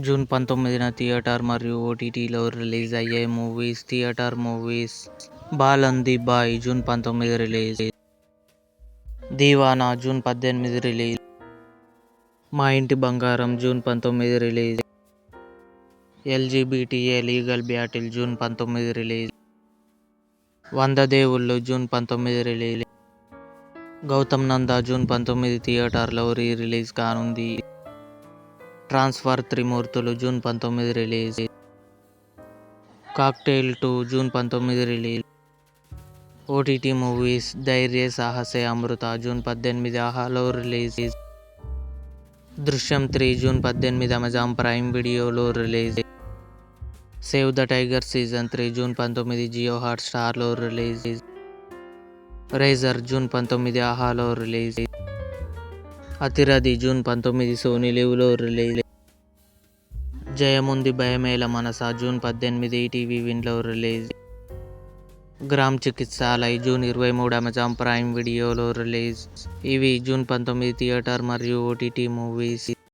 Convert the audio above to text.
June 19న theatre మరియు ఓటీటీలో release అయ్యే movies. Theatre movies: ball and the boy June 19 release. Deewana June 18 release. Maa Inti Bangaram June 19 release. LGBTA legal battle June 19 release. 100 Devullu June 19 release. Gautam Nanda June 19 థియేటర్లో re release కానుంది. Transfer Trimurthulu June 19 release. Cocktail 2 June 19 release. OTT movies: Dhairya Sahase Amrutha June 18 ఆహాలో release. Drishyam 3 June 18 Amazon Prime వీడియోలో release. Save the tiger season 3 June 19 Jio హాట్స్టార్లో release. Razor June 19 ఆహాలో release. Atirathi June 19 Sony లివ్లో release. Jayamundi Bhayamela Manasa June 18 ETV విన్లో release. Gram Chikitsalay June 23 Amazon Prime వీడియోలో release. ఇవి June 19 theatre మరియు OTT movies.